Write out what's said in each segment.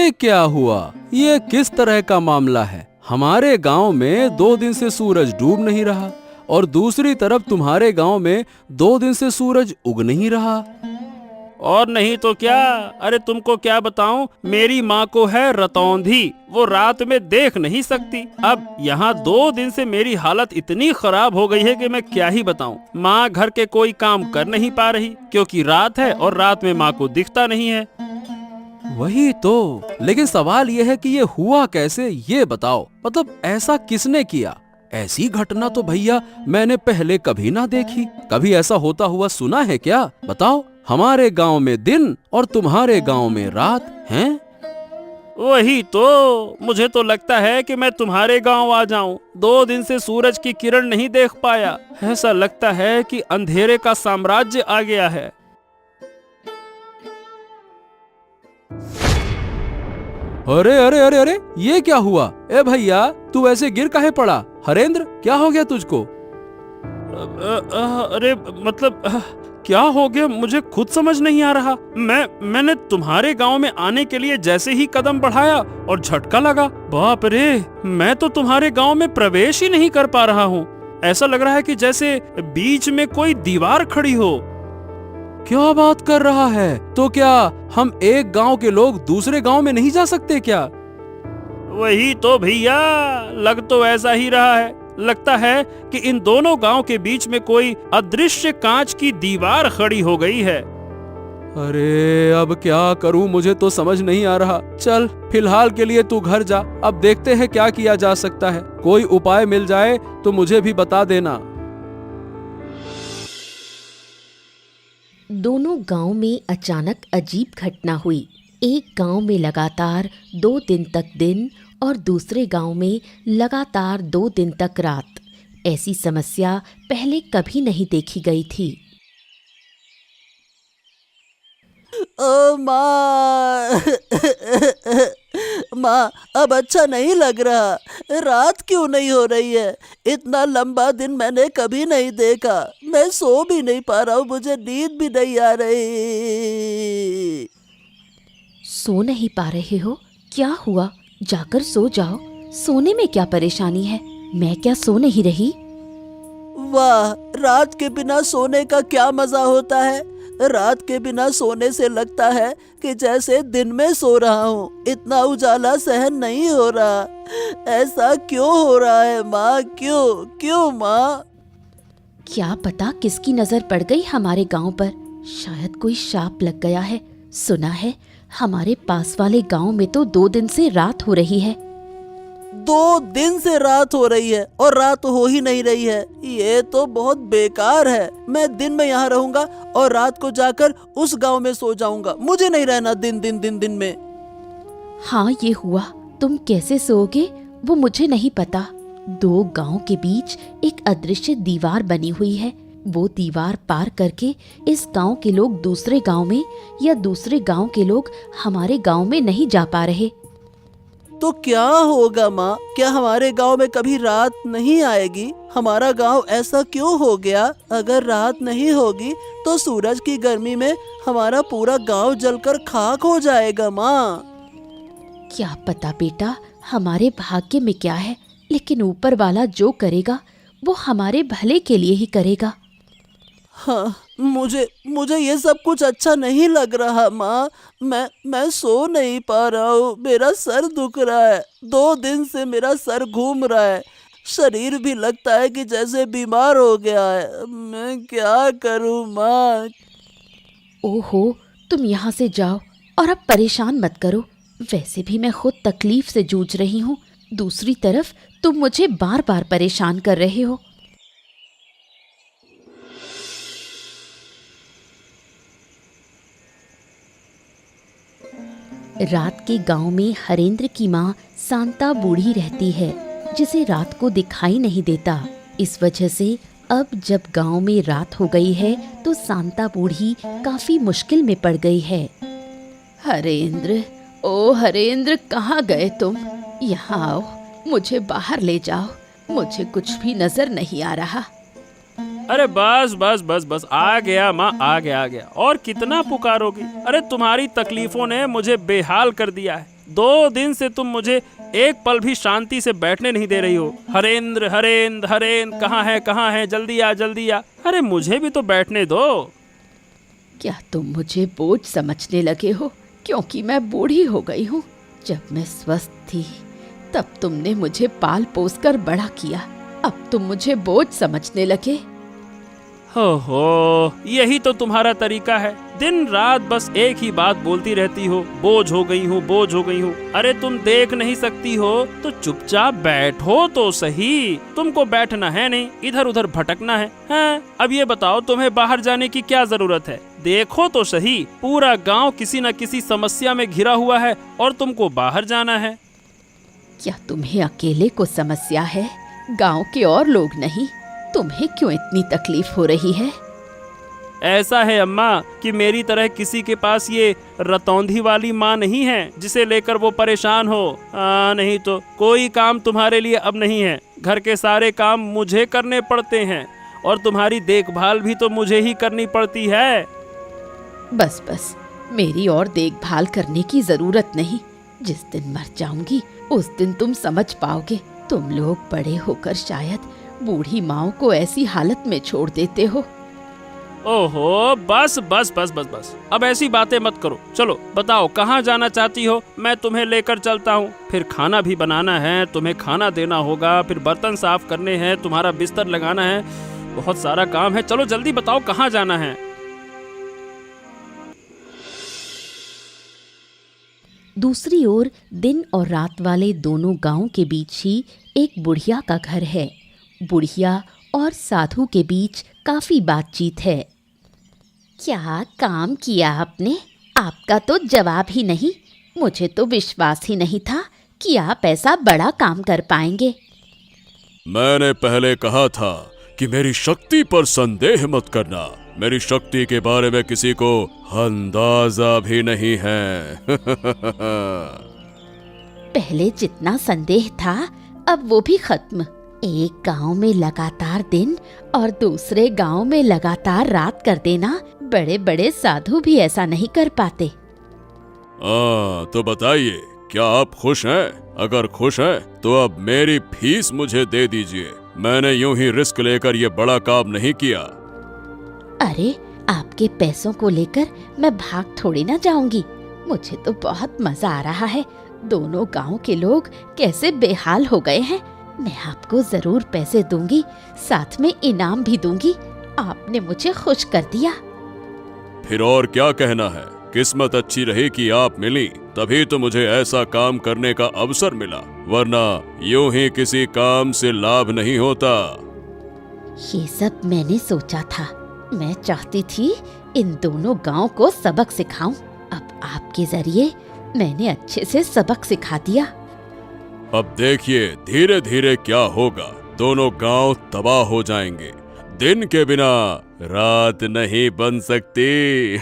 ये क्या हुआ? ये किस तरह का मामला है? हमारे गांव में 2 दिन से सूरज डूब नहीं रहा और दूसरी तरफ तुम्हारे गांव में 2 दिन से सूरज उग नहीं रहा। और नहीं तो क्या, अरे तुमको क्या बताऊं, मेरी माँ को है रतौंधी, वो रात में देख नहीं सकती। अब यहाँ 2 दिन से मेरी हालत इतनी खराब हो गई है कि मैं क्या ही बताऊं। माँ घर के कोई काम कर नहीं पा रही क्योंकि रात है और रात में माँ को दिखता नहीं है। वही तो, लेकिन सवाल यह है कि ये हुआ कैसे, ये बताओ। मतलब ऐसा किसने किया? ऐसी घटना तो भैया मैंने पहले कभी ना देखी। कभी ऐसा होता हुआ सुना है क्या? बताओ। हमारे गांव में दिन और तुम्हारे गांव में रात हैं। वही तो, मुझे तो लगता है कि मैं तुम्हारे गांव आ जाऊं। 2 दिन से सूरज की किरण नहीं देख पाया। ऐसा लगता है कि अंधेरे का साम्राज्य आ गया है। अरे अरे अरे अरे, ये क्या हुआ? ए भैया, तू ऐसे गिर काहे पड़ा? हरेंद्र, क्या हो गया तुझको? अरे मतलब क्या हो गया, मुझे खुद समझ नहीं आ रहा। मैंने तुम्हारे गांव में आने के लिए जैसे ही कदम बढ़ाया और झटका लगा। बाप रे, मैं तो तुम्हारे गांव में प्रवेश ही नहीं कर पा रहा हूँ। ऐसा लग रहा है कि जैसे बीच में कोई दीवार खड़ी हो। क्या बात कर रहा है? तो क्या हम एक गांव के लोग दूसरे गांव में नहीं जा सकते क्या? वही तो भैया, लग तो ऐसा ही रहा है। लगता है कि इन दोनों गांव के बीच में कोई अदृश्य कांच की दीवार खड़ी हो गई है। अरे अब क्या करूं, मुझे तो समझ नहीं आ रहा। चल, फिलहाल के लिए तू घर जा, अब देखते हैं क्या किया जा सकता है। कोई उपाय मिल जाए तो मुझे भी बता देना। दोनों गांव में अचानक अजीब घटना हुई। एक गांव में लगातार 2 दिन तक दिन और दूसरे गांव में लगातार 2 दिन तक रात। ऐसी समस्या पहले कभी नहीं देखी गई थी। ओ माँ माँ, अब अच्छा नहीं लग रहा। रात क्यों नहीं हो रही है? इतना लंबा दिन मैंने कभी नहीं देखा। मैं सो भी नहीं पा रहा हूँ, मुझे नींद भी नहीं आ रही। सो नहीं पा रहे हो? क्या हुआ? जाकर सो जाओ। सोने में क्या परेशानी है? मैं क्या सो नहीं रही? वाह, रात के बिना सोने का क्या मजा होता है। रात के बिना सोने से लगता है कि जैसे दिन में सो रहा हूँ। इतना उजाला सहन नहीं हो रहा। ऐसा क्यों हो रहा है माँ? क्यों क्यों माँ? क्या पता किसकी नजर पड़ गई हमारे गांव पर। शायद कोई शाप लग गया है। सुना है हमारे पास वाले गांव में तो 2 दिन से रात हो रही है। 2 दिन से रात हो रही है और रात हो ही नहीं रही है। ये तो बहुत बेकार है। मैं दिन में यहाँ रहूंगा और रात को जाकर उस गांव में सो जाऊंगा। मुझे नहीं रहना दिन में। हाँ, ये हुआ। तुम कैसे सोओगे वो मुझे नहीं पता। 2 गांव के बीच एक अदृश्य दीवार बनी हुई है। वो दीवार पार करके इस गांव के लोग दूसरे गांव में या दूसरे गांव के लोग हमारे गांव में नहीं जा पा रहे। तो क्या होगा माँ? क्या हमारे गांव में कभी रात नहीं आएगी? हमारा गांव ऐसा क्यों हो गया? अगर रात नहीं होगी तो सूरज की गर्मी में हमारा पूरा गांव जलकर खाक हो जाएगा माँ। क्या पता बेटा, हमारे भाग्य में क्या है, लेकिन ऊपर वाला जो करेगा वो हमारे भले के लिए ही करेगा। हाँ, मुझे ये सब कुछ अच्छा नहीं लग रहा माँ। मैं सो नहीं पा रहा हूँ। मेरा सर दुख रहा है। 2 दिन से मेरा सर घूम रहा है। शरीर भी लगता है कि जैसे बीमार हो गया है। मैं क्या करूँ माँ? ओहो, तुम यहाँ से जाओ और अब परेशान मत करो। वैसे भी मैं खुद तकलीफ से जूझ रही हूँ। दूसरी तरफ तुम मुझे बार बार परेशान कर रहे हो। रात के गांव में हरेंद्र की माँ शांता बूढ़ी रहती है, जिसे रात को दिखाई नहीं देता। इस वजह से अब जब गांव में रात हो गई है तो शांता बूढ़ी काफी मुश्किल में पड़ गई है। हरेंद्र, ओ हरेंद्र, कहाँ गए तुम? यहाँ आओ, मुझे बाहर ले जाओ। मुझे कुछ भी नजर नहीं आ रहा। अरे बस बस बस बस, आ गया माँ, आ गया। और कितना पुकारोगी? अरे तुम्हारी तकलीफों ने मुझे बेहाल कर दिया है। 2 दिन से तुम मुझे एक पल भी शांति से बैठने नहीं दे रही हो। हरेंद्र हरेंद्र हरेंद्र, कहाँ है, जल्दी आ जल्दी आ। अरे मुझे भी तो बैठने दो। क्या तुम मुझे बोझ समझने लगे हो क्योंकि मैं बूढ़ी हो गई हूँ? जब मैं स्वस्थ थी तब तुमने मुझे पाल पोस कर बड़ा किया, अब तुम मुझे बोझ समझने लगे। हो, यही तो तुम्हारा तरीका है। दिन रात बस एक ही बात बोलती रहती हो, बोझ हो गई हूँ, बोझ हो गई हूँ। अरे तुम देख नहीं सकती हो तो चुपचाप बैठो तो सही। तुमको बैठना है नहीं, इधर उधर भटकना है। हाँ, अब ये बताओ तुम्हें बाहर जाने की क्या जरूरत है? देखो तो सही, पूरा गांव किसी न किसी समस्या में घिरा हुआ है और तुमको बाहर जाना है। क्या तुम्हें अकेले को समस्या है, गांव के और लोग नहीं? तुम्हें क्यों इतनी तकलीफ हो रही है? ऐसा है अम्मा कि मेरी तरह किसी के पास ये रतौंधी वाली माँ नहीं है जिसे लेकर वो परेशान हो। नहीं तो कोई काम तुम्हारे लिए अब नहीं है। घर के सारे काम मुझे करने पड़ते हैं और तुम्हारी देखभाल भी तो मुझे ही करनी पड़ती है। बस बस, मेरी और देखभाल करने की जरूरत नहीं। जिस दिन मर जाऊंगी उस दिन तुम समझ पाओगे। तुम लोग बड़े होकर शायद बूढ़ी माँ को ऐसी हालत में छोड़ देते हो। ओहो, बस बस बस बस बस, अब ऐसी बातें मत करो। चलो बताओ कहाँ जाना चाहती हो, मैं तुम्हें लेकर चलता हूँ। फिर खाना भी बनाना है, तुम्हें खाना देना होगा, फिर बर्तन साफ करने हैं, तुम्हारा बिस्तर लगाना है, बहुत सारा काम है। चलो जल्दी बताओ कहाँ जाना है। दूसरी ओर दिन और रात वाले दोनों गांव के बीच ही एक बुढ़िया का घर है। बुढ़िया और साधु के बीच काफी बातचीत है। क्या काम किया आपने? आपका तो जवाब ही नहीं। मुझे तो विश्वास ही नहीं था कि आप ऐसा बड़ा काम कर पाएंगे। मैंने पहले कहा था कि मेरी शक्ति पर संदेह मत करना। मेरी शक्ति के बारे में किसी को अंदाजा भी नहीं है। पहले जितना संदेह था अब वो भी खत्म। एक गांव में लगातार दिन और दूसरे गांव में लगातार रात कर देना बड़े बड़े साधु भी ऐसा नहीं कर पाते। तो बताइए, क्या आप खुश हैं? अगर खुश हैं तो अब मेरी फीस मुझे दे दीजिए। मैंने यूं ही रिस्क लेकर ये बड़ा काम नहीं किया। अरे, आपके पैसों को लेकर मैं भाग थोड़ी ना जाऊंगी। मुझे तो बहुत मजा आ रहा है। दोनों गांव के लोग कैसे बेहाल हो गए हैं। मैं आपको जरूर पैसे दूंगी, साथ में इनाम भी दूंगी। आपने मुझे खुश कर दिया। फिर और क्या कहना है? किस्मत अच्छी रही कि आप मिली, तभी तो मुझे ऐसा काम करने का अवसर मिला, वरना यूं ही किसी काम से लाभ नहीं होता। ये सब मैंने सोचा था। मैं चाहती थी इन दोनों गांव को सबक सिखाऊं। अब आपके जरिए मैंने अच्छे से सबक सिखा दिया। अब देखिए धीरे धीरे क्या होगा। दोनों गांव तबाह हो जाएंगे। दिन के बिना रात नहीं बन सकती।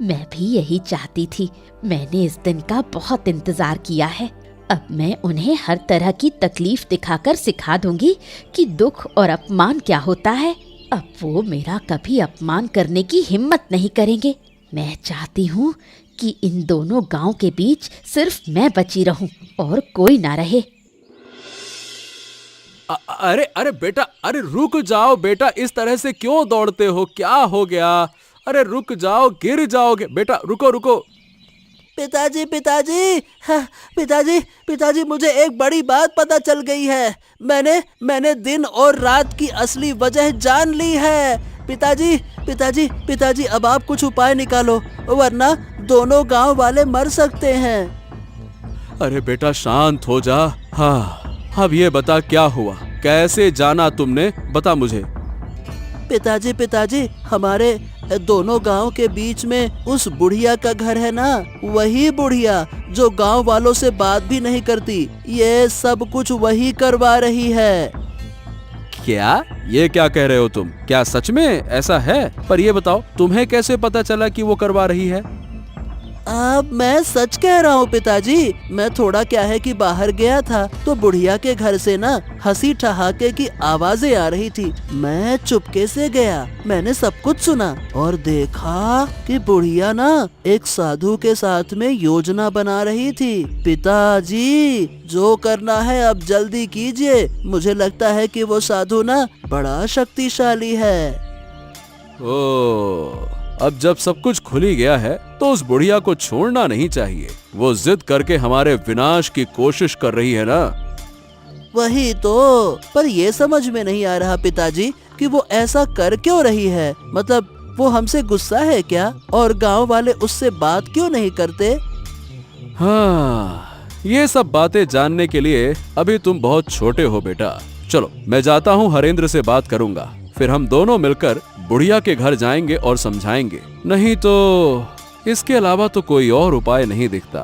मैं भी यही चाहती थी। मैंने इस दिन का बहुत इंतजार किया है। अब मैं उन्हें हर तरह की तकलीफ दिखाकर सिखा दूंगी कि दुख और अपमान क्या होता है। अब वो मेरा कभी अपमान करने की हिम्मत नहीं करेंगे। मैं चाहती हूँ कि इन दोनों गांव के बीच सिर्फ मैं बची रहूं और कोई ना रहे। अरे अरे बेटा, अरे रुक जाओ बेटा, इस तरह से क्यों दौड़ते हो? क्या हो गया? अरे रुक जाओ, गिर जाओगे। बेटा रुको रुको। पिताजी पिताजी, हाँ, पिताजी पिताजी, मुझे एक बड़ी बात पता चल गई है। मैंने दिन और रात की असली वजह जान ली है। पिताजी पिताजी पिताजी, अब आप कुछ उपाय निकालो, वरना दोनों गांव वाले मर सकते हैं। अरे बेटा शांत हो जा। हाँ, अब ये बता क्या हुआ, कैसे जाना तुमने? बता मुझे। पिताजी पिताजी, हमारे दोनों गांव के बीच में उस बुढ़िया का घर है ना, वही बुढ़िया जो गांव वालों से बात भी नहीं करती, ये सब कुछ वही करवा रही है। क्या? ये क्या कह रहे हो तुम? क्या सच में ऐसा है? पर ये बताओ, तुम्हें कैसे पता चला कि वो करवा रही है? अब मैं सच कह रहा हूँ पिताजी। मैं थोड़ा क्या है कि बाहर गया था तो बुढ़िया के घर से ना हंसी ठहाके की आवाजें आ रही थी। मैं चुपके से गया, मैंने सब कुछ सुना और देखा कि बुढ़िया ना एक साधु के साथ में योजना बना रही थी। पिताजी, जो करना है अब जल्दी कीजिए। मुझे लगता है कि वो साधु ना बड़ा शक्तिशाली है। ओ, अब जब सब कुछ खुल ही गया है तो उस बुढ़िया को छोड़ना नहीं चाहिए। वो जिद करके हमारे विनाश की कोशिश कर रही है ना। वही तो, पर ये समझ में नहीं आ रहा पिताजी कि वो ऐसा कर क्यों रही है। मतलब वो हमसे गुस्सा है क्या? और गांव वाले उससे बात क्यों नहीं करते? हाँ, ये सब बातें जानने के लिए अभी तुम बहुत छोटे हो बेटा। चलो मैं जाता हूँ, हरेंद्र से बात करूंगा, फिर हम दोनों मिलकर बुढ़िया के घर जाएंगे और समझाएंगे। नहीं तो इसके अलावा तो कोई और उपाय नहीं दिखता।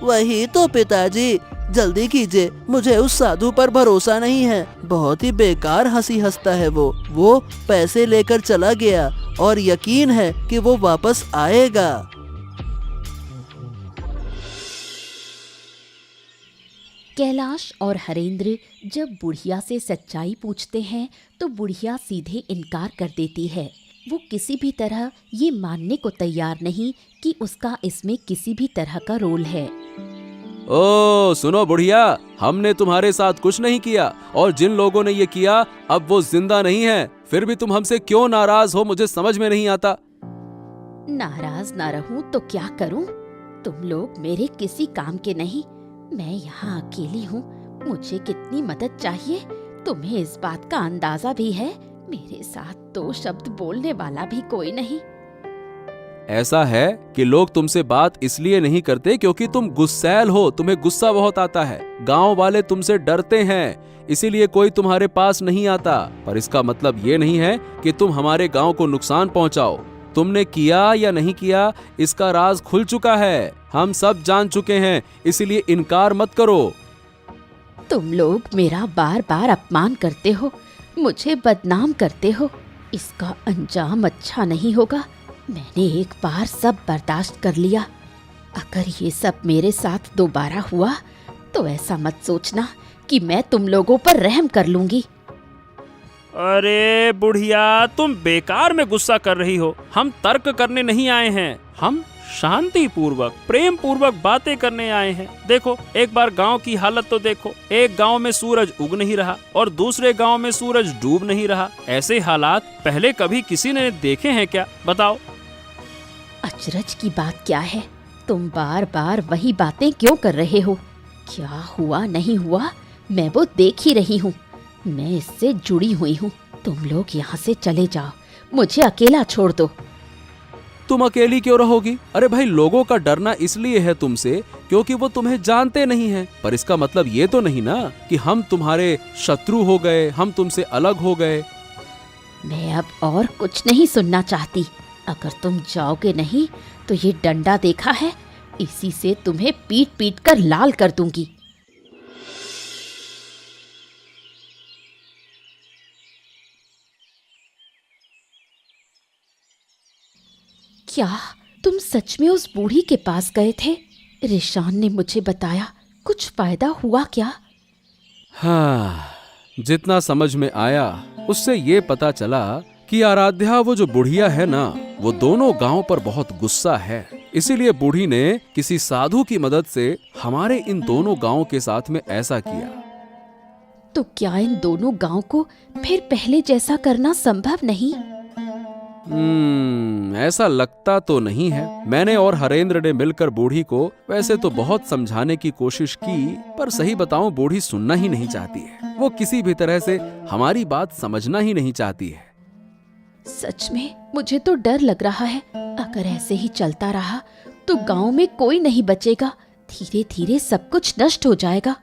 वही तो पिताजी, जल्दी कीजिए। मुझे उस साधु पर भरोसा नहीं है। बहुत ही बेकार हंसी हंसता है वो पैसे लेकर चला गया और यकीन है कि वो वापस आएगा। कैलाश और हरेंद्र जब बुढ़िया से सच्चाई पूछते हैं तो बुढ़िया सीधे इनकार कर देती है। वो किसी भी तरह ये मानने को तैयार नहीं कि उसका इसमें किसी भी तरह का रोल है। ओ सुनो बुढ़िया, हमने तुम्हारे साथ कुछ नहीं किया और जिन लोगों ने ये किया अब वो जिंदा नहीं है। फिर भी तुम हमसे क्यों नाराज हो, मुझे समझ में नहीं आता। नाराज ना रहूं तो क्या करूं? तुम लोग मेरे किसी काम के नहीं। मैं यहाँ अकेली हूँ, मुझे कितनी मदद चाहिए तुम्हें इस बात का अंदाजा भी है। मेरे साथ दो शब्द बोलने वाला भी कोई नहीं। ऐसा है कि लोग तुमसे बात इसलिए नहीं करते क्योंकि तुम गुस्सैल हो, तुम्हें गुस्सा बहुत आता है। गांव वाले तुमसे डरते हैं, इसीलिए कोई तुम्हारे पास नहीं आता। पर इसका मतलब ये नहीं है कि तुम हमारे गांव को नुकसान पहुंचाओ। तुमने किया या नहीं किया इसका राज खुल चुका है, हम सब जान चुके हैं, इसीलिए इनकार मत करो। तुम लोग मेरा बार बार अपमान करते हो, मुझे बदनाम करते हो। इसका अंजाम अच्छा नहीं होगा। मैंने एक बार सब बर्दाश्त कर लिया। अगर ये सब मेरे साथ दोबारा हुआ तो ऐसा मत सोचना कि मैं तुम लोगों पर रहम कर लूंगी। अरे बुढ़िया, तुम बेकार में गुस्सा कर रही हो। हम तर्क करने नहीं आए हैं, हम शांति पूर्वक प्रेम पूर्वक बातें करने आए हैं। देखो, एक बार गांव की हालत तो देखो। एक गांव में सूरज उग नहीं रहा और दूसरे गांव में सूरज डूब नहीं रहा। ऐसे हालात पहले कभी किसी ने देखे हैं क्या? बताओ। अचरज की बात क्या है? तुम बार बार वही बातें क्यों कर रहे हो? क्या हुआ नहीं हुआ मैं वो देख ही रही हूँ। मैं इससे जुड़ी हुई हूँ। तुम लोग यहाँ से चले जाओ, मुझे अकेला छोड़ दो। तुम अकेली क्यों रहोगी? अरे भाई, लोगों का डरना इसलिए है तुमसे क्योंकि वो तुम्हें जानते नहीं हैं। पर इसका मतलब ये तो नहीं ना कि हम तुम्हारे शत्रु हो गए, हम तुमसे अलग हो गए। मैं अब और कुछ नहीं सुनना चाहती। अगर तुम जाओगे नहीं तो ये डंडा देखा है, इसी से तुम्हें पीट पीट कर लाल कर दूंगी। क्या तुम सच में उस बूढ़ी के पास गए थे? रिशान ने मुझे बताया, कुछ फायदा हुआ क्या? हाँ, जितना समझ में आया उससे ये पता चला कि आराध्या, वो जो बुढ़िया है ना, वो दोनों गांव पर बहुत गुस्सा है। इसीलिए बूढ़ी ने किसी साधु की मदद से हमारे इन दोनों गांव के साथ में ऐसा किया। तो क्या इन दोनों गांव को फिर पहले जैसा करना संभव नहीं? ऐसा लगता तो नहीं है। मैंने और हरेंद्र ने मिलकर बूढ़ी को वैसे तो बहुत समझाने की कोशिश की, पर सही बताऊं बूढ़ी सुनना ही नहीं चाहती है। वो किसी भी तरह से हमारी बात समझना ही नहीं चाहती है। सच में मुझे तो डर लग रहा है। अगर ऐसे ही चलता रहा तो गांव में कोई नहीं बचेगा। धीरे धीरे सब कुछ नष्ट हो जाएगा।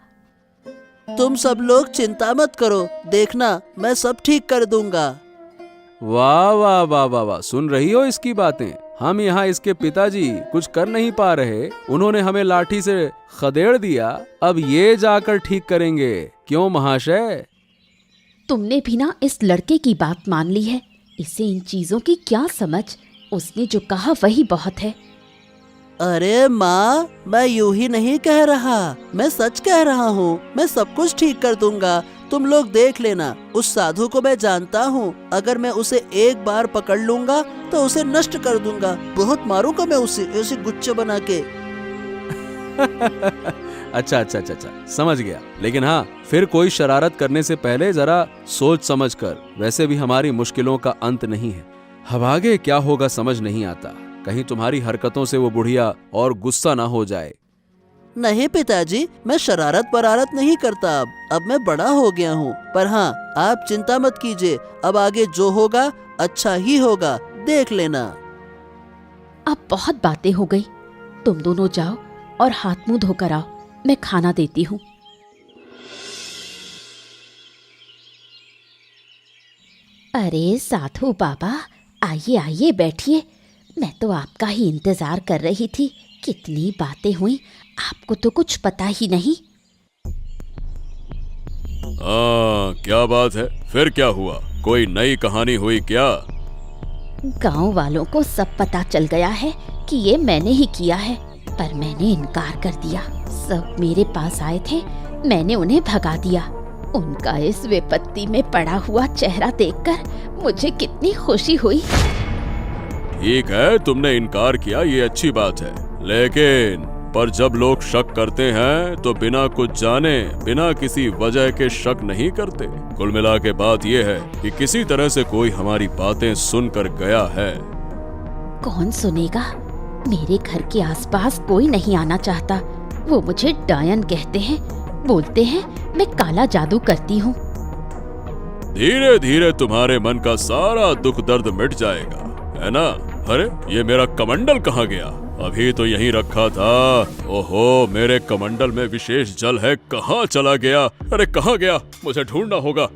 तुम सब लोग चिंता मत करो, देखना मैं सब ठीक कर दूंगा। वाह वाह वाह वाह वाह, सुन रही हो इसकी बातें? हम यहाँ इसके पिताजी कुछ कर नहीं पा रहे, उन्होंने हमें लाठी से खदेड़ दिया, अब ये जाकर ठीक करेंगे। क्यों महाशय? तुमने भी ना इस लड़के की बात मान ली है। इसे इन चीजों की क्या समझ? उसने जो कहा वही बहुत है। अरे माँ, मैं यूं ही नहीं कह रहा, मैं सच कह रहा हूँ। मैं सब कुछ ठीक कर दूंगा, तुम लोग देख लेना। उस साधु को मैं जानता हूँ, अगर मैं उसे एक बार पकड़ लूंगा तो उसे नष्ट कर दूंगा। बहुत मारूंगा मैं उसे गुच्छे बना के। अच्छा अच्छा अच्छा अच्छा, समझ गया। लेकिन हाँ, फिर कोई शरारत करने से पहले जरा सोच समझ कर। वैसे भी हमारी मुश्किलों का अंत नहीं है। अब आगे क्या होगा समझ नहीं आता। कहीं तुम्हारी हरकतों से वो बुढ़िया और गुस्सा ना हो जाए। नहीं पिताजी, मैं शरारत परारत नहीं करता। अब मैं बड़ा हो गया हूँ। पर हाँ, आप चिंता मत कीजिए, अब आगे जो होगा अच्छा ही होगा, देख लेना। अब बहुत बातें हो गई, तुम दोनों जाओ और हाथ मुंह धोकर आओ, मैं खाना देती हूँ। अरे साधु बाबा, आइए आइए बैठिए। मैं तो आपका ही इंतजार कर रही थी। कितनी बातें हुई, आपको तो कुछ पता ही नहीं। क्या बात है? फिर क्या हुआ? कोई नई कहानी हुई क्या? गांव वालों को सब पता चल गया है कि ये मैंने ही किया है, पर मैंने इनकार कर दिया। सब मेरे पास आए थे, मैंने उन्हें भगा दिया। उनका इस विपत्ति में पड़ा हुआ चेहरा देखकर मुझे कितनी खुशी हुई। ठीक है, तुमने इनकार किया, ये अच्छी बात है। लेकिन पर जब लोग शक करते हैं तो बिना कुछ जाने, बिना किसी वजह के शक नहीं करते। कुल मिला के बात यह है कि किसी तरह से कोई हमारी बातें सुनकर गया है। कौन सुनेगा? मेरे घर के आसपास कोई नहीं आना चाहता। वो मुझे डायन कहते हैं, बोलते हैं मैं काला जादू करती हूँ। धीरे धीरे तुम्हारे मन का सारा दुख दर्द मिट जाएगा, है ना? अरे ये मेरा कमंडल कहाँ गया? अभी तो यहीं रखा था। ओहो, मेरे कमंडल में विशेष जल है, कहाँ चला गया? अरे कहाँ गया? मुझे ढूंढना होगा।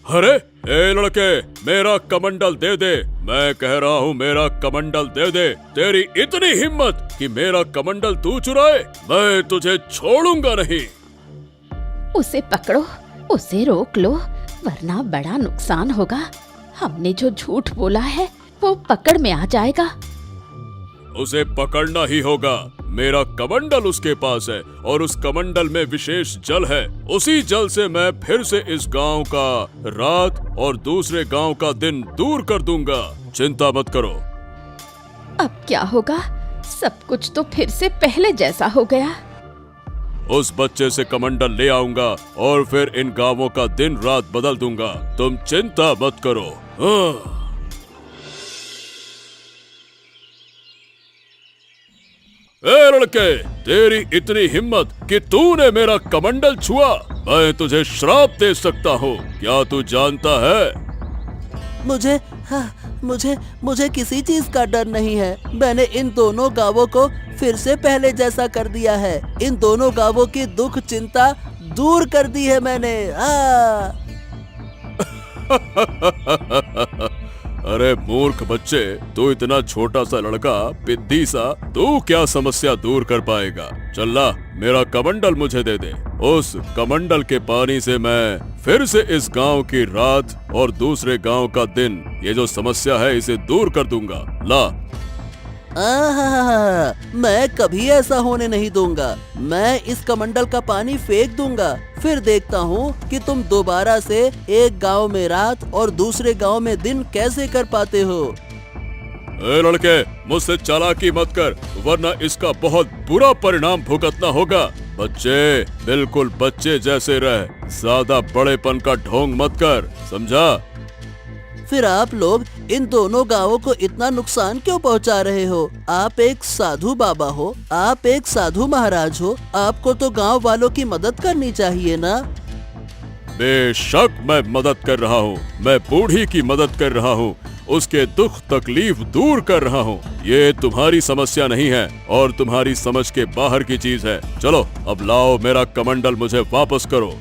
अरे ए लड़के, मेरा कमंडल दे दे। मैं कह रहा हूँ मेरा कमंडल दे दे। तेरी इतनी हिम्मत कि मेरा कमंडल तू चुराए? मैं तुझे छोड़ूंगा नहीं। उसे पकड़ो, उसे रोक लो, वरना बड़ा नुकसान होगा। हमने जो झूठ बोला है वो पकड़ में आ जाएगा। उसे पकड़ना ही होगा। मेरा कमंडल उसके पास है और उस कमंडल में विशेष जल है। उसी जल से मैं फिर से इस गांव का रात और दूसरे गांव का दिन दूर कर दूंगा। चिंता मत करो। अब क्या होगा? सब कुछ तो फिर से पहले जैसा हो गया। उस बच्चे से कमंडल ले आऊंगा और फिर इन गांवों का दिन रात बदल दूंगा। तुम चिंता मत करो। ए लड़के, तेरी इतनी हिम्मत कि तूने मेरा कमंडल छुआ, मैं तुझे श्राप दे सकता हूँ। क्या तू जानता है? मुझे किसी चीज का डर नहीं है। मैंने इन दोनों गांवों को फिर से पहले जैसा कर दिया है। इन दोनों गांवों की दुख चिंता दूर कर दी है मैंने। अरे मूर्ख बच्चे, तू इतना छोटा सा लड़का, पिद्दी सा, तू क्या समस्या दूर कर पाएगा? चल मेरा कमंडल मुझे दे दे। उस कमंडल के पानी से मैं फिर से इस गांव की रात और दूसरे गांव का दिन, ये जो समस्या है इसे दूर कर दूंगा। ला। मैं कभी ऐसा होने नहीं दूंगा। मैं इस कमंडल का पानी फेंक दूंगा, फिर देखता हूँ कि तुम दोबारा से एक गांव में रात और दूसरे गांव में दिन कैसे कर पाते हो। ए लड़के, मुझसे चालाकी मत कर, वरना इसका बहुत बुरा परिणाम भुगतना होगा। बच्चे, बिल्कुल बच्चे जैसे रह, ज्यादा बड़ेपन का ढोंग मत कर, समझा? फिर आप लोग इन दोनों गांवों को इतना नुकसान क्यों पहुंचा रहे हो? आप एक साधु बाबा हो, आप एक साधु महाराज हो, आपको तो गांव वालों की मदद करनी चाहिए ना? बेशक मैं मदद कर रहा हूँ। मैं बूढ़ी की मदद कर रहा हूँ, उसके दुख तकलीफ दूर कर रहा हूँ। ये तुम्हारी समस्या नहीं है और तुम्हारी समझ के बाहर की चीज है। चलो अब लाओ, मेरा कमंडल मुझे वापस करो।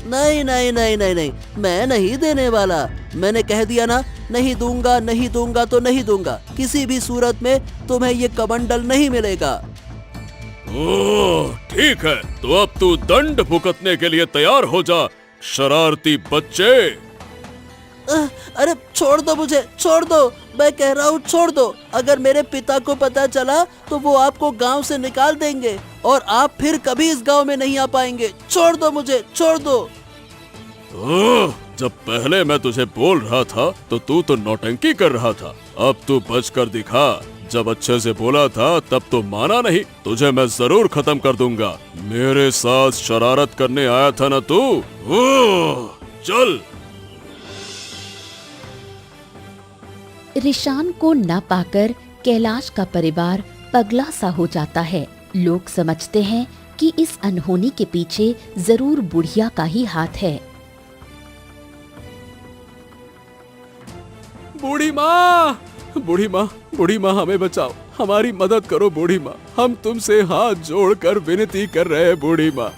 नहीं नहीं नहीं नहीं नहीं, मैं नहीं देने वाला। मैंने कह दिया ना, नहीं दूंगा, नहीं दूंगा तो नहीं दूंगा। किसी भी सूरत में तुम्हें ये कमंडल नहीं मिलेगा। ओह, ठीक है, तो अब तू दंड भुगतने के लिए तैयार हो जा, शरारती बच्चे। अरे छोड़ दो मुझे, छोड़ दो, मैं कह रहा हूँ छोड़ दो। अगर मेरे पिता को पता चला तो वो आपको गांव से निकाल देंगे और आप फिर कभी इस गांव में नहीं आ पाएंगे। छोड़ दो मुझे, छोड़ दो। जब पहले मैं तुझे बोल रहा था तो तू तो नौटंकी कर रहा था, अब तू बच कर दिखा। जब अच्छे से बोला था तब तो माना नहीं, तुझे मैं जरूर खत्म कर दूंगा। मेरे साथ शरारत करने आया था ना तू? चल। रिशान को न पाकर कैलाश का परिवार पगला सा हो जाता है। लोग समझते हैं कि इस अनहोनी के पीछे जरूर बुढ़िया का ही हाथ है। बूढ़ी माँ, बूढ़ी माँ, बूढ़ी माँ, हमें बचाओ, हमारी मदद करो बूढ़ी माँ, हम तुमसे हाथ जोड़कर विनती कर रहे हैं बूढ़ी माँ।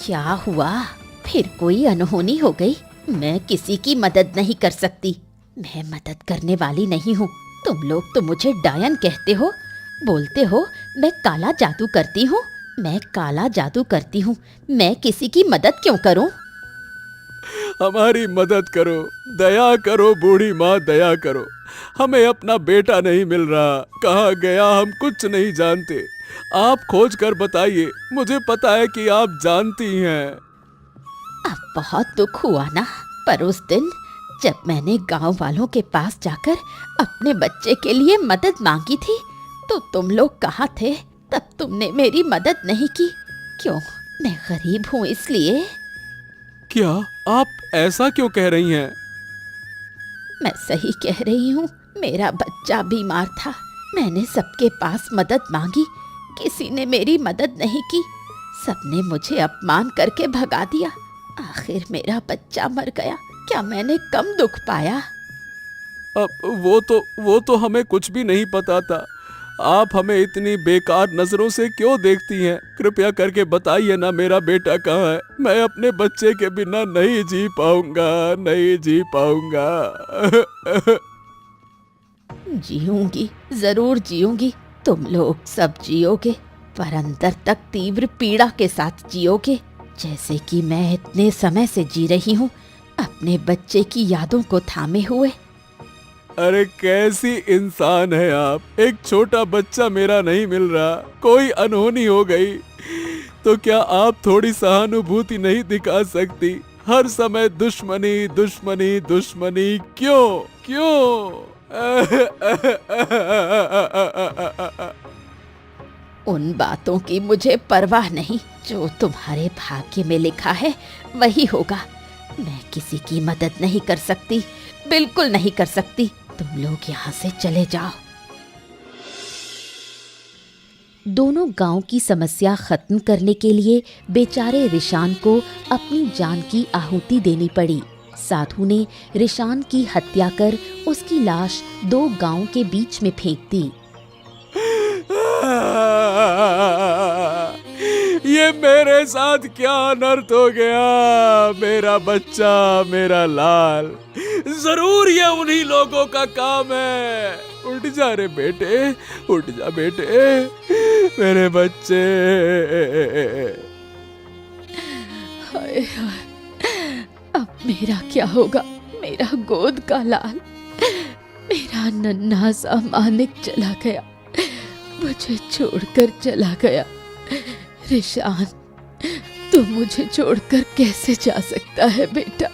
क्या हुआ? फिर कोई अनहोनी हो गई? मैं किसी की मदद नहीं कर सकती, मैं मदद करने वाली नहीं हूँ। तुम लोग तो मुझे डायन कहते हो, बोलते हो मैं काला जादू करती हूँ। मैं काला जादू करती हूँ, मैं किसी की मदद क्यों करूँ? हमारी मदद करो, दया करो बूढ़ी माँ, दया करो। हमें अपना बेटा नहीं मिल रहा, कहाँ गया हम कुछ नहीं जानते। आप खोज कर बताइए, मुझे पता है कि आप जानती हैं। अब बहुत दुख हुआ ना, पर उस दिन जब मैंने गांव वालों के पास जाकर अपने बच्चे के लिए मदद मांगी थी तो तुम लोग कहाँ थे? तब तुमने मेरी मदद नहीं की। क्यों? मैं गरीब हूँ इसलिए? क्या आप ऐसा क्यों कह रही हैं? मैं सही कह रही हूँ, मेरा बच्चा बीमार था। मैंने सबके पास मदद मांगी, किसी ने मेरी मदद नहीं की। सबने मुझे अपमान करके भगा दिया। आखिर मेरा बच्चा मर गया। क्या मैंने कम दुख पाया? अब वो तो हमें कुछ भी नहीं पता था। आप हमें इतनी बेकार नजरों से क्यों देखती हैं? कृपया करके बताइए ना, मेरा बेटा कहाँ है? मैं अपने बच्चे के बिना नहीं जी पाऊंगा, नहीं जी पाऊंगा। जीऊंगी, जरूर जीऊंगी। तुम लोग सब जियोगे, पर अंदर तक तीव्र पीड़ा के साथ जियोगे, जैसे कि मैं इतने समय से जी रही हूँ, अपने बच्चे की यादों को थामे हुए। अरे कैसी इंसान है आप! एक छोटा बच्चा मेरा नहीं मिल रहा, कोई अनहोनी हो गई तो क्या आप थोड़ी सहानुभूति नहीं दिखा सकती? हर समय दुश्मनी, दुश्मनी, दुश्मनी, क्यों क्यों? उन बातों की मुझे परवाह नहीं। जो तुम्हारे भाग्य में लिखा है वही होगा। मैं किसी की मदद नहीं कर सकती, बिल्कुल नहीं कर सकती। तुम लोग यहाँ से चले जाओ। दोनों गांव की समस्या खत्म करने के लिए बेचारे रिशान को अपनी जान की आहुति देनी पड़ी। साधु ने रिशान की हत्या कर उसकी लाश 2 गांव के बीच में फेंक दी। ये मेरे साथ क्या अनर्थ हो गया? मेरा बच्चा, मेरा लाल, जरूर ये उन्हीं लोगों का काम है। उठ जा रे बेटे, उठ जा बेटे, मेरे बच्चे। हाय हाय, अब मेरा क्या होगा? मेरा गोद का लाल, मेरा नन्हा सा मानिक चला गया, मुझे छोड़कर चला गया। रिशान, तू मुझे छोड़कर कैसे जा सकता है बेटा?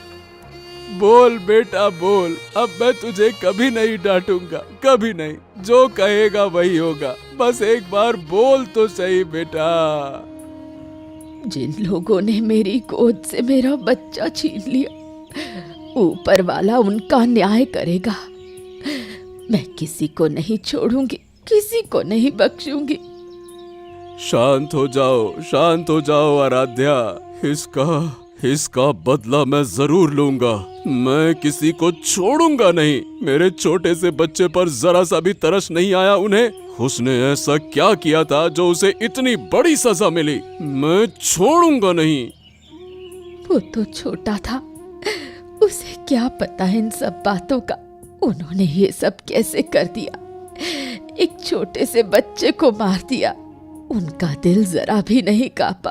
बोल बेटा बोल, अब मैं तुझे कभी नहीं डांटूंगा, कभी नहीं। जो कहेगा वही होगा, बस एक बार बोल तो सही बेटा। जिन लोगों ने मेरी गोद से मेरा बच्चा छीन लिया, ऊपर वाला उनका न्याय करेगा। मैं किसी को नहीं छोड़ूंगी, किसी को नहीं बख्शूंगी। शांत हो जाओ, शांत हो जाओ आराध्या। इसका बदला मैं जरूर लूंगा। मैं किसी को छोड़ूंगा नहीं। मेरे छोटे से बच्चे पर जरा सा भी तरस नहीं आया उन्हें। उसने ऐसा क्या किया था जो उसे इतनी बड़ी सजा मिली? मैं छोड़ूंगा नहीं। वो तो छोटा था, उसे क्या पता इन सब बातों का। उन्होंने ये सब कैसे कर दिया? एक छोटे से बच्चे को मार दिया। उनका दिल जरा भी नहीं कांपा।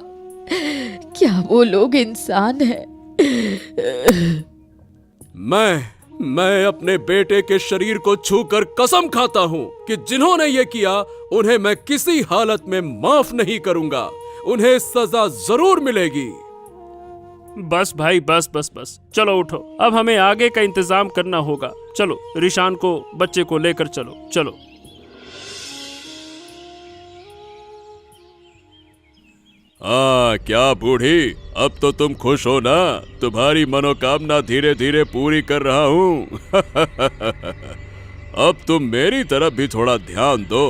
क्या वो लोग इंसान हैं? मैं अपने बेटे के शरीर को छूकर कसम खाता हूँ कि जिन्होंने ये किया उन्हें मैं किसी हालत में माफ नहीं करूंगा। उन्हें सजा जरूर मिलेगी। बस भाई बस बस बस, चलो उठो, अब हमें आगे का इंतजाम करना होगा। चलो रिशान को, बच्चे को लेकर चलो चलो। हाँ क्या बूढ़ी, अब तो तुम खुश हो ना? तुम्हारी मनोकामना धीरे धीरे पूरी कर रहा हूँ। अब तुम मेरी तरफ भी थोड़ा ध्यान दो।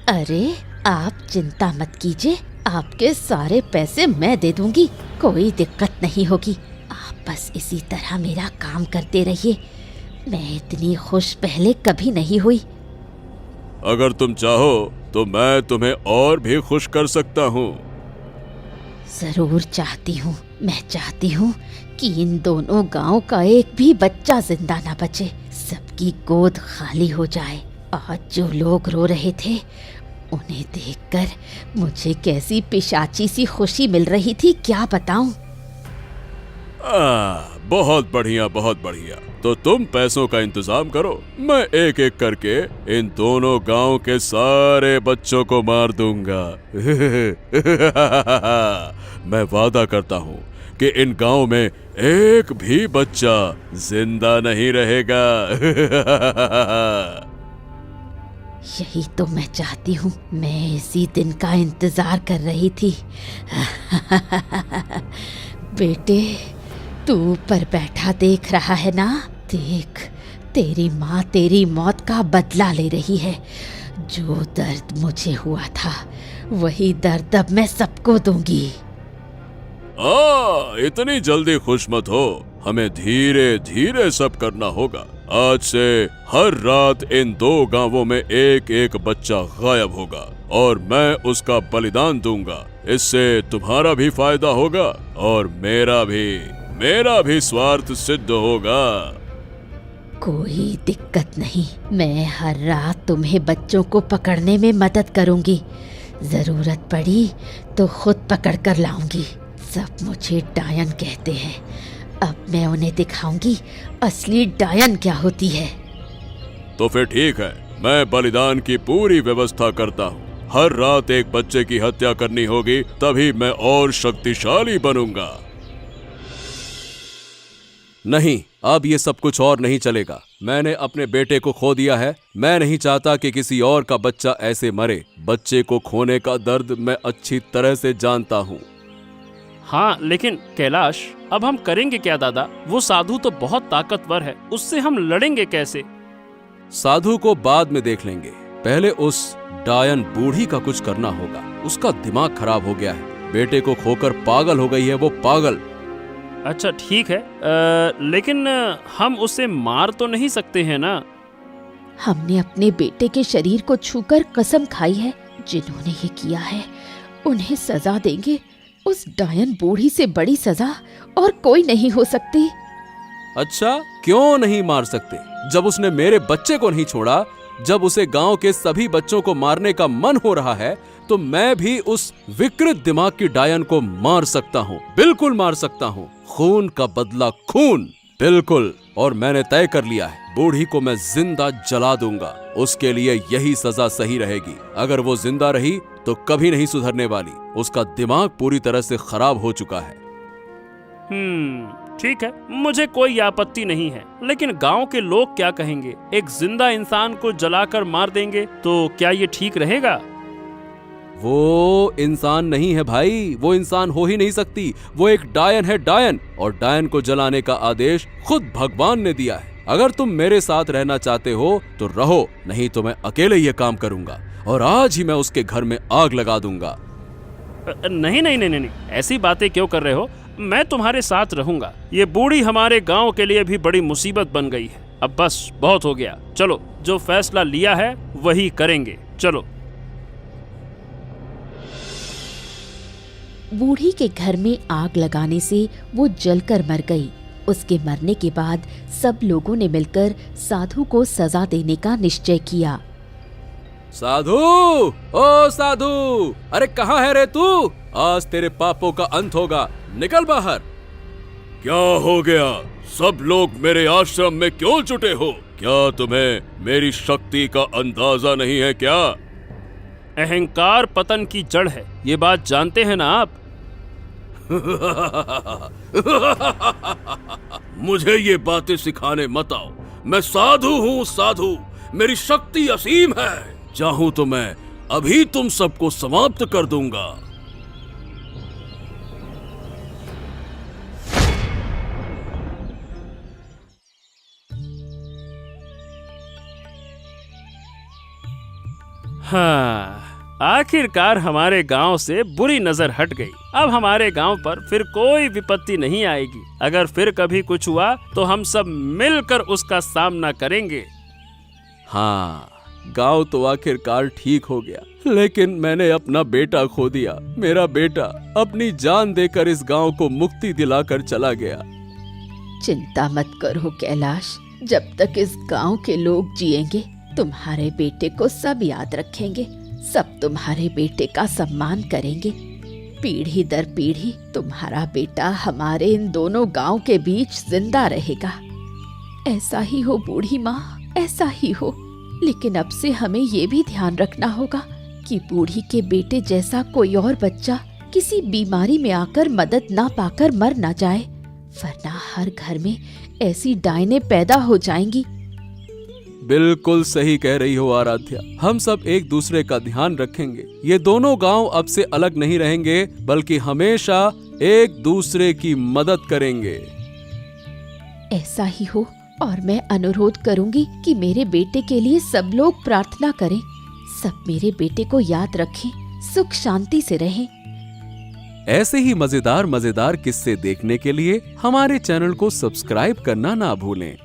अरे आप चिंता मत कीजिए, आपके सारे पैसे मैं दे दूंगी, कोई दिक्कत नहीं होगी। आप बस इसी तरह मेरा काम करते रहिए। मैं इतनी खुश पहले कभी नहीं हुई। अगर तुम चाहो तो मैं तुम्हें और भी खुश कर सकता हूँ। जरूर चाहती हूँ, मैं चाहती हूँ कि इन दोनों गांव का एक भी बच्चा जिंदा ना बचे, सबकी गोद खाली हो जाए। आज जो लोग रो रहे थे उन्हें देखकर मुझे कैसी पिशाची सी खुशी मिल रही थी, क्या बताऊं। बहुत बढ़िया बहुत बढ़िया। तो तुम पैसों का इंतजाम करो, मैं एक एक करके इन दोनों गांव के सारे बच्चों को मार दूंगा। मैं वादा करता हूँ कि इन गांव में एक भी बच्चा जिंदा नहीं रहेगा। यही तो मैं चाहती हूँ, मैं इसी दिन का इंतजार कर रही थी। बेटे तू ऊपर बैठा देख रहा है ना, देख तेरी माँ तेरी मौत का बदला ले रही है। जो दर्द मुझे हुआ था वही दर्द अब मैं सबको दूंगी। इतनी जल्दी खुश मत हो, हमें धीरे धीरे सब करना होगा। आज से हर रात इन दो गांवों में एक एक बच्चा गायब होगा और मैं उसका बलिदान दूंगा। इससे तुम्हारा भी फायदा होगा और मेरा भी स्वार्थ सिद्ध होगा। कोई दिक्कत नहीं, मैं हर रात तुम्हें बच्चों को पकड़ने में मदद करूंगी। जरूरत पड़ी तो खुद पकड़ कर लाऊंगी। सब मुझे डायन कहते हैं, अब मैं उन्हें दिखाऊंगी असली डायन क्या होती है। तो फिर ठीक है, मैं बलिदान की पूरी व्यवस्था करता हूँ। हर रात एक बच्चे की हत्या करनी होगी, तभी मैं और शक्तिशाली बनूंगा। नहीं, अब ये सब कुछ और नहीं चलेगा। मैंने अपने बेटे को खो दिया है, मैं नहीं चाहता कि किसी और का बच्चा ऐसे मरे। बच्चे को खोने का दर्द मैं अच्छी तरह से जानता हूँ। हाँ लेकिन कैलाश, अब हम करेंगे क्या दादा? वो साधु तो बहुत ताकतवर है, उससे हम लड़ेंगे कैसे? साधु को बाद में देख लेंगे, पहले उस डायन बूढ़ी का कुछ करना होगा। उसका दिमाग खराब हो गया है, बेटे को खोकर पागल हो गई है वो पागल। अच्छा ठीक है, लेकिन हम उसे मार तो नहीं सकते हैं ना? हमने अपने बेटे के शरीर को छूकर कसम खाई है, जिन्होंने ये किया है उन्हें सजा देंगे। उस डायन बूढ़ी से बड़ी सजा और कोई नहीं हो सकती। अच्छा क्यों नहीं मार सकते? जब उसने मेरे बच्चे को नहीं छोड़ा, जब उसे गांव के सभी बच्चों को मारने का मन हो रहा है, तो मैं भी उस विकृत दिमाग की डायन को मार सकता हूँ, बिल्कुल मार सकता हूँ। खून का बदला खून, बिल्कुल। और मैंने तय कर लिया है, बूढ़ी को मैं जिंदा जला दूंगा। उसके लिए यही सजा सही रहेगी। अगर वो जिंदा रही तो कभी नहीं सुधरने वाली। उसका दिमाग पूरी तरह से खराब हो चुका है। ठीक है, मुझे कोई आपत्ति नहीं है, लेकिन गांव के लोग क्या कहेंगे? एक जिंदा इंसान को जलाकर मार देंगे तो क्या ये ठीक रहेगा? वो इंसान नहीं है भाई, वो इंसान हो ही नहीं सकती। वो एक डायन है, डायन। और डायन को जलाने का आदेश खुद भगवान ने दिया है। अगर तुम मेरे साथ रहना चाहते हो तो रहो, नहीं तो मैं अकेले ये काम करूंगा और आज ही मैं उसके घर में आग लगा दूंगा। नहीं नहीं नहीं नहीं, ऐसी बातें क्यों कर रहे हो? मैं तुम्हारे साथ रहूंगा। ये बूढ़ी हमारे गांव के लिए भी बड़ी मुसीबत बन गई है। अब बस बहुत हो गया, चलो जो फैसला लिया है वही करेंगे, चलो। बूढ़ी के घर में आग लगाने से वो जलकर मर गई। उसके मरने के बाद सब लोगों ने मिलकर साधु को सजा देने का निश्चय किया। साधु, ओ साधु, अरे कहाँ है रे तू? आज तेरे पापों का अंत होगा, निकल बाहर। क्या हो गया? सब लोग मेरे आश्रम में क्यों जुटे हो? क्या तुम्हें मेरी शक्ति का अंदाजा नहीं है क्या? अहंकार पतन की जड़ है, ये बात जानते हैं ना आप? मुझे ये बातें सिखाने मत आओ। मैं साधु हूँ, साधु। मेरी शक्ति असीम है। चाहूं तो मैं अभी तुम सबको समाप्त कर दूंगा। हाँ, आखिरकार हमारे गांव से बुरी नजर हट गई। अब हमारे गांव पर फिर कोई विपत्ति नहीं आएगी। अगर फिर कभी कुछ हुआ तो हम सब मिलकर उसका सामना करेंगे। हाँ, गांव तो आखिरकार ठीक हो गया, लेकिन मैंने अपना बेटा खो दिया। मेरा बेटा अपनी जान देकर इस गांव को मुक्ति दिलाकर चला गया। चिंता मत करो कैलाश, जब तक इस गांव के लोग जिएंगे तुम्हारे बेटे को सब याद रखेंगे, सब तुम्हारे बेटे का सम्मान करेंगे। पीढ़ी दर पीढ़ी तुम्हारा बेटा हमारे इन दोनों गांव के बीच जिंदा रहेगा। ऐसा ही हो बूढ़ी माँ, ऐसा ही हो। लेकिन अब से हमें ये भी ध्यान रखना होगा कि बूढ़ी के बेटे जैसा कोई और बच्चा किसी बीमारी में आकर मदद ना पाकर मर ना जाए, वरना हर घर में ऐसी डायनें पैदा हो जाएंगी। बिल्कुल सही कह रही हो आराध्या, हम सब एक दूसरे का ध्यान रखेंगे। ये दोनों गांव अब से अलग नहीं रहेंगे, बल्कि हमेशा एक दूसरे की मदद करेंगे। ऐसा ही हो, और मैं अनुरोध करूंगी कि मेरे बेटे के लिए सब लोग प्रार्थना करें, सब मेरे बेटे को याद रखें, सुख शांति से रहें। ऐसे ही मजेदार किस्से देखने के लिए हमारे चैनल को सब्सक्राइब करना ना भूलें।